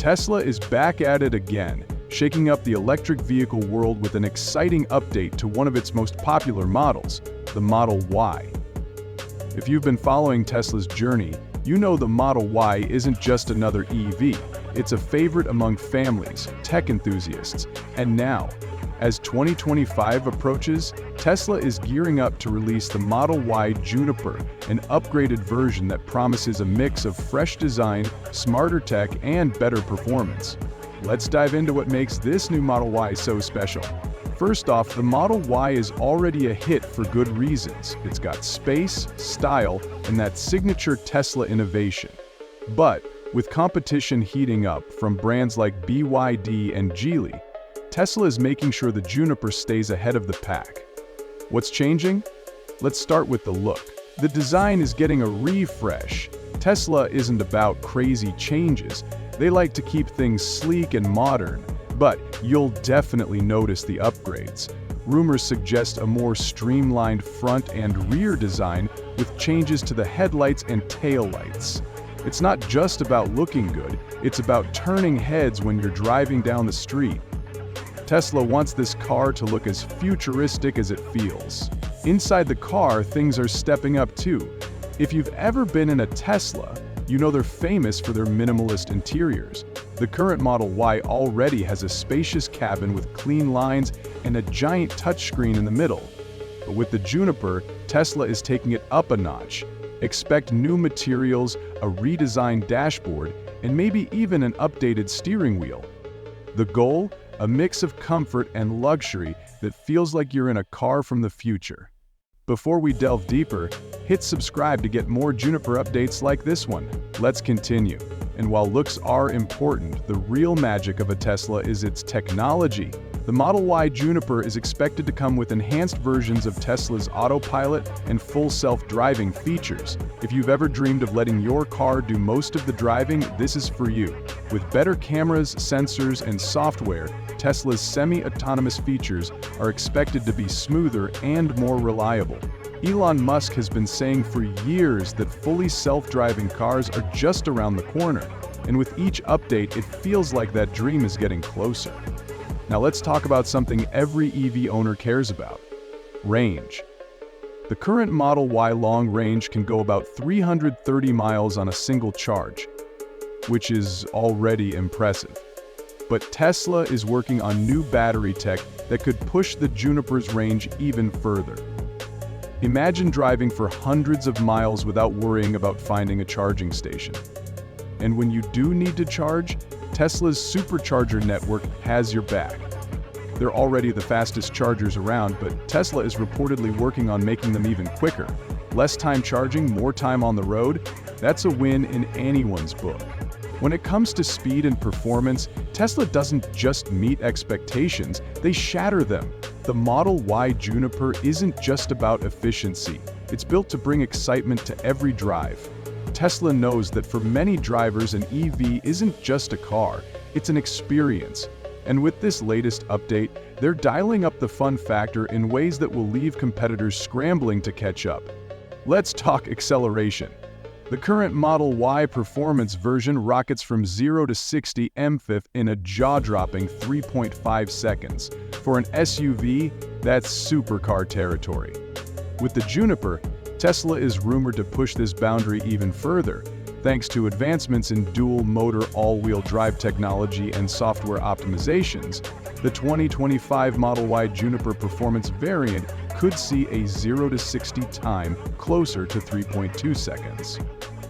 Tesla is back at it again, shaking up the electric vehicle world with an exciting update to one of its most popular models, the Model Y. If you've been following Tesla's journey, you know the Model Y isn't just another EV. It's a favorite among families, tech enthusiasts, and now, as 2025 approaches, Tesla is gearing up to release the Model Y Juniper, an upgraded version that promises a mix of fresh design, smarter tech, and better performance. Let's dive into what makes this new Model Y so special. First off, the Model Y is already a hit for good reasons. It's got space, style, and that signature Tesla innovation. But with competition heating up from brands like BYD and Geely, Tesla is making sure the Juniper stays ahead of the pack. What's changing? Let's start with the look. The design is getting a refresh. Tesla isn't about crazy changes. They like to keep things sleek and modern, but you'll definitely notice the upgrades. Rumors suggest a more streamlined front and rear design with changes to the headlights and taillights. It's not just about looking good, it's about turning heads when you're driving down the street. Tesla wants this car to look as futuristic as it feels. Inside the car, things are stepping up too. If you've ever been in a Tesla, you know they're famous for their minimalist interiors. The current Model Y already has a spacious cabin with clean lines and a giant touchscreen in the middle. But with the Juniper, Tesla is taking it up a notch. Expect new materials, a redesigned dashboard, and maybe even an updated steering wheel. The goal? A mix of comfort and luxury that feels like you're in a car from the future. Before we delve deeper, hit subscribe to get more Juniper updates like this one. Let's continue. And while looks are important, the real magic of a Tesla is its technology. The Model Y Juniper is expected to come with enhanced versions of Tesla's autopilot and full self-driving features. If you've ever dreamed of letting your car do most of the driving, this is for you. With better cameras, sensors, and software, Tesla's semi-autonomous features are expected to be smoother and more reliable. Elon Musk has been saying for years that fully self-driving cars are just around the corner, and with each update, it feels like that dream is getting closer. Now let's talk about something every EV owner cares about: range. The current Model Y long range can go about 330 miles on a single charge, which is already impressive. But Tesla is working on new battery tech that could push the Juniper's range even further. Imagine driving for hundreds of miles without worrying about finding a charging station. And when you do need to charge, Tesla's supercharger network has your back. They're already the fastest chargers around, but Tesla is reportedly working on making them even quicker. Less time charging, more time on the road, that's a win in anyone's book. When it comes to speed and performance, Tesla doesn't just meet expectations, they shatter them. The Model Y Juniper isn't just about efficiency. It's built to bring excitement to every drive. Tesla knows that for many drivers, an EV isn't just a car, it's an experience. And with this latest update, they're dialing up the fun factor in ways that will leave competitors scrambling to catch up. Let's talk acceleration. The current Model Y performance version rockets from 0 to 60 mph in a jaw-dropping 3.5 seconds. For an SUV, that's supercar territory. With the Juniper, Tesla is rumored to push this boundary even further, thanks to advancements in dual-motor all-wheel drive technology and software optimizations. The 2025 Model Y Juniper performance variant could see a 0 to 60 time closer to 3.2 seconds.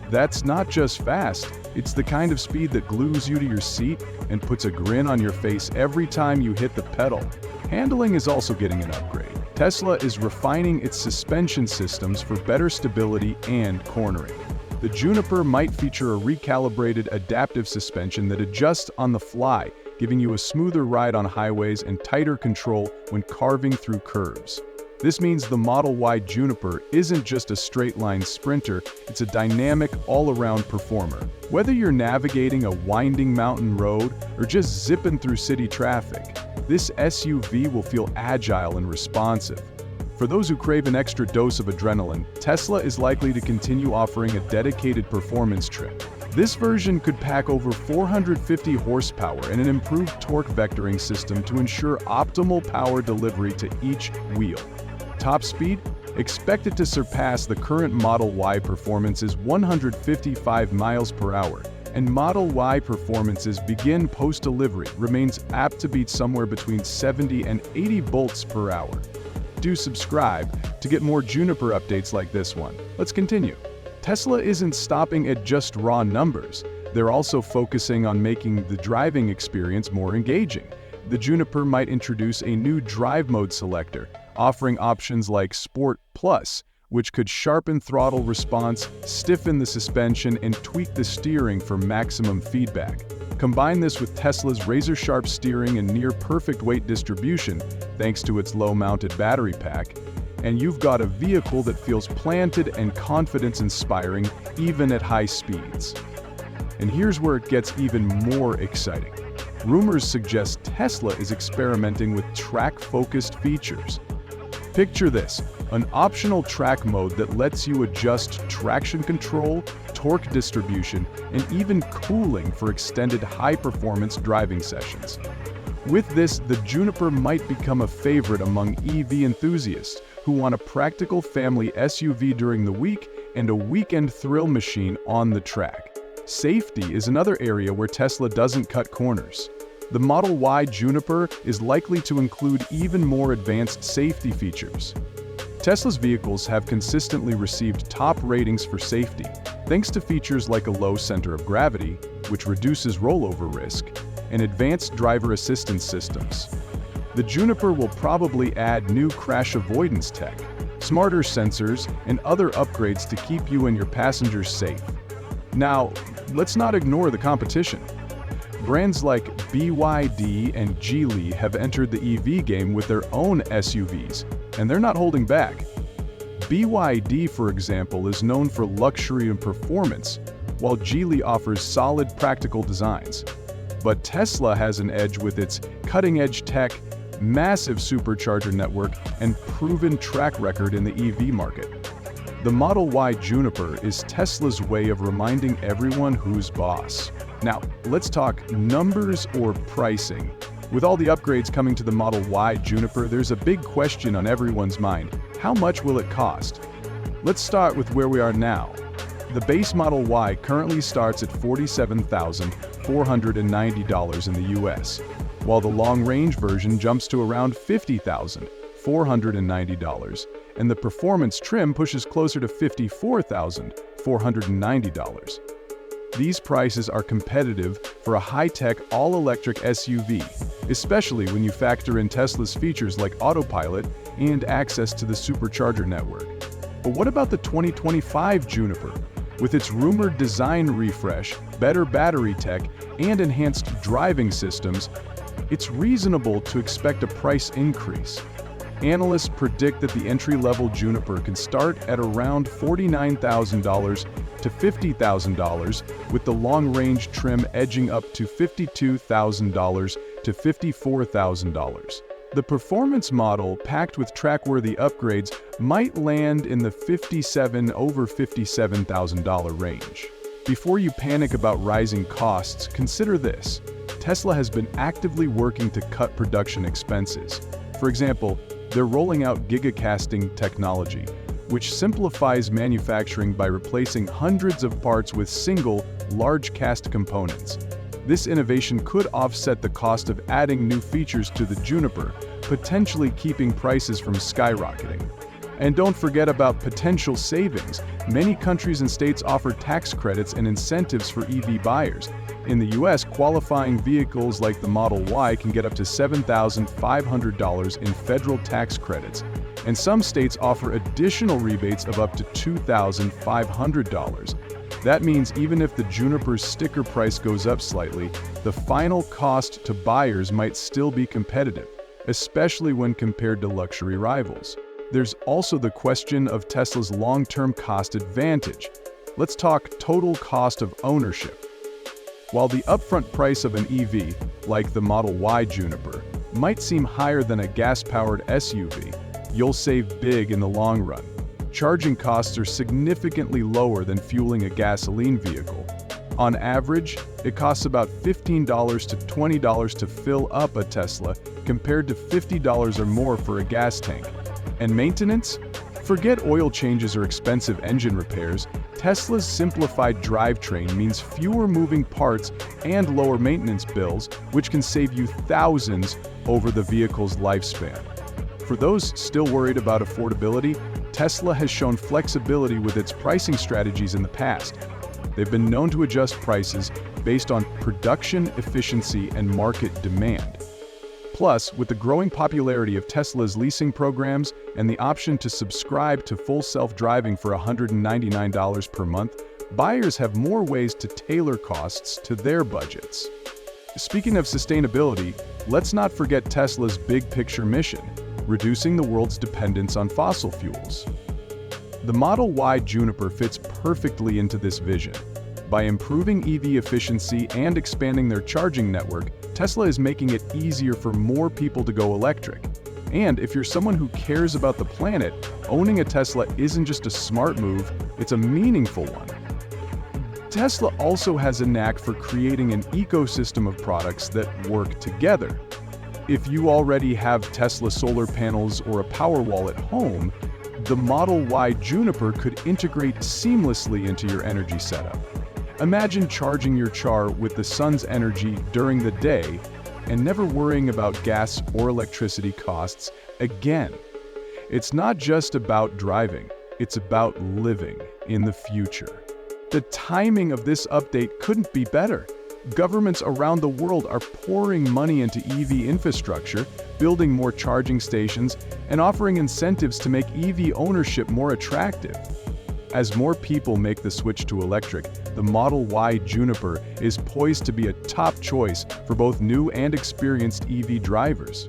That's not just fast, it's the kind of speed that glues you to your seat and puts a grin on your face every time you hit the pedal. Handling is also getting an upgrade. Tesla is refining its suspension systems for better stability and cornering. The Juniper might feature a recalibrated adaptive suspension that adjusts on the fly, giving you a smoother ride on highways and tighter control when carving through curves. This means the Model Y Juniper isn't just a straight-line sprinter, it's a dynamic, all-around performer. Whether you're navigating a winding mountain road or just zipping through city traffic, this SUV will feel agile and responsive. For those who crave an extra dose of adrenaline, Tesla is likely to continue offering a dedicated performance trim. This version could pack over 450 horsepower and an improved torque vectoring system to ensure optimal power delivery to each wheel. Top speed? Expected to surpass the current Model Y performance's 155 miles per hour, and Model Y performances begin post-delivery remains apt to beat somewhere between 70 and 80 volts per hour. Do subscribe to get more Juniper updates like this one. Let's continue. Tesla isn't stopping at just raw numbers. They're also focusing on making the driving experience more engaging. The Juniper might introduce a new drive mode selector, offering options like Sport Plus, which could sharpen throttle response, stiffen the suspension, and tweak the steering for maximum feedback. Combine this with Tesla's razor-sharp steering and near-perfect weight distribution, thanks to its low-mounted battery pack, and you've got a vehicle that feels planted and confidence-inspiring even at high speeds. And here's where it gets even more exciting. Rumors suggest Tesla is experimenting with track-focused features. Picture this, an optional track mode that lets you adjust traction control, torque distribution, and even cooling for extended high-performance driving sessions. With this, the Juniper might become a favorite among EV enthusiasts who want a practical family SUV during the week and a weekend thrill machine on the track. Safety is another area where Tesla doesn't cut corners. The Model Y Juniper is likely to include even more advanced safety features. Tesla's vehicles have consistently received top ratings for safety, thanks to features like a low center of gravity, which reduces rollover risk, and advanced driver assistance systems. The Juniper will probably add new crash avoidance tech, smarter sensors, and other upgrades to keep you and your passengers safe. Now, let's not ignore the competition. Brands like BYD and Geely have entered the EV game with their own SUVs, and they're not holding back. BYD, for example, is known for luxury and performance, while Geely offers solid practical designs. But Tesla has an edge with its cutting-edge tech, massive supercharger network, and proven track record in the EV market. The Model Y Juniper is Tesla's way of reminding everyone who's boss. Now, let's talk numbers or pricing. With all the upgrades coming to the Model Y Juniper, there's a big question on everyone's mind. How much will it cost? Let's start with where we are now. The base Model Y currently starts at $47,490 in the US, while the long-range version jumps to around $50,490, and the performance trim pushes closer to $54,490. These prices are competitive for a high-tech, all-electric SUV, especially when you factor in Tesla's features like autopilot and access to the supercharger network. But what about the 2025 Juniper? With its rumored design refresh, better battery tech, and enhanced driving systems, it's reasonable to expect a price increase. Analysts predict that the entry-level Juniper can start at around $49,000 to $50,000, with the long-range trim edging up to $52,000 to $54,000. The performance model, packed with track-worthy upgrades, might land in the over $57,000 range. Before you panic about rising costs, consider this. Tesla has been actively working to cut production expenses. For example, they're rolling out gigacasting technology, which simplifies manufacturing by replacing hundreds of parts with single, large cast components. This innovation could offset the cost of adding new features to the Juniper, potentially keeping prices from skyrocketing. And don't forget about potential savings. Many countries and states offer tax credits and incentives for EV buyers. In the US, qualifying vehicles like the Model Y can get up to $7,500 in federal tax credits, and some states offer additional rebates of up to $2,500. That means even if the Juniper's sticker price goes up slightly, the final cost to buyers might still be competitive, especially when compared to luxury rivals. There's also the question of Tesla's long-term cost advantage. Let's talk total cost of ownership. While the upfront price of an EV, like the Model Y Juniper, might seem higher than a gas-powered SUV, you'll save big in the long run. Charging costs are significantly lower than fueling a gasoline vehicle. On average, it costs about $15 to $20 to fill up a Tesla, compared to $50 or more for a gas tank. And maintenance? Forget oil changes or expensive engine repairs. Tesla's simplified drivetrain means fewer moving parts and lower maintenance bills, which can save you thousands over the vehicle's lifespan. For those still worried about affordability, Tesla has shown flexibility with its pricing strategies in the past. They've been known to adjust prices based on production efficiency and market demand. Plus, with the growing popularity of Tesla's leasing programs and the option to subscribe to full self-driving for $199 per month, buyers have more ways to tailor costs to their budgets. Speaking of sustainability, let's not forget Tesla's big-picture mission: reducing the world's dependence on fossil fuels. The Model Y Juniper fits perfectly into this vision. By improving EV efficiency and expanding their charging network, Tesla is making it easier for more people to go electric. And if you're someone who cares about the planet, owning a Tesla isn't just a smart move, it's a meaningful one. Tesla also has a knack for creating an ecosystem of products that work together. If you already have Tesla solar panels or a Powerwall at home, the Model Y Juniper could integrate seamlessly into your energy setup. Imagine charging your car with the sun's energy during the day and never worrying about gas or electricity costs again. It's not just about driving, it's about living in the future. The timing of this update couldn't be better. Governments around the world are pouring money into EV infrastructure, building more charging stations, and offering incentives to make EV ownership more attractive. As more people make the switch to electric, the Model Y Juniper is poised to be a top choice for both new and experienced EV drivers.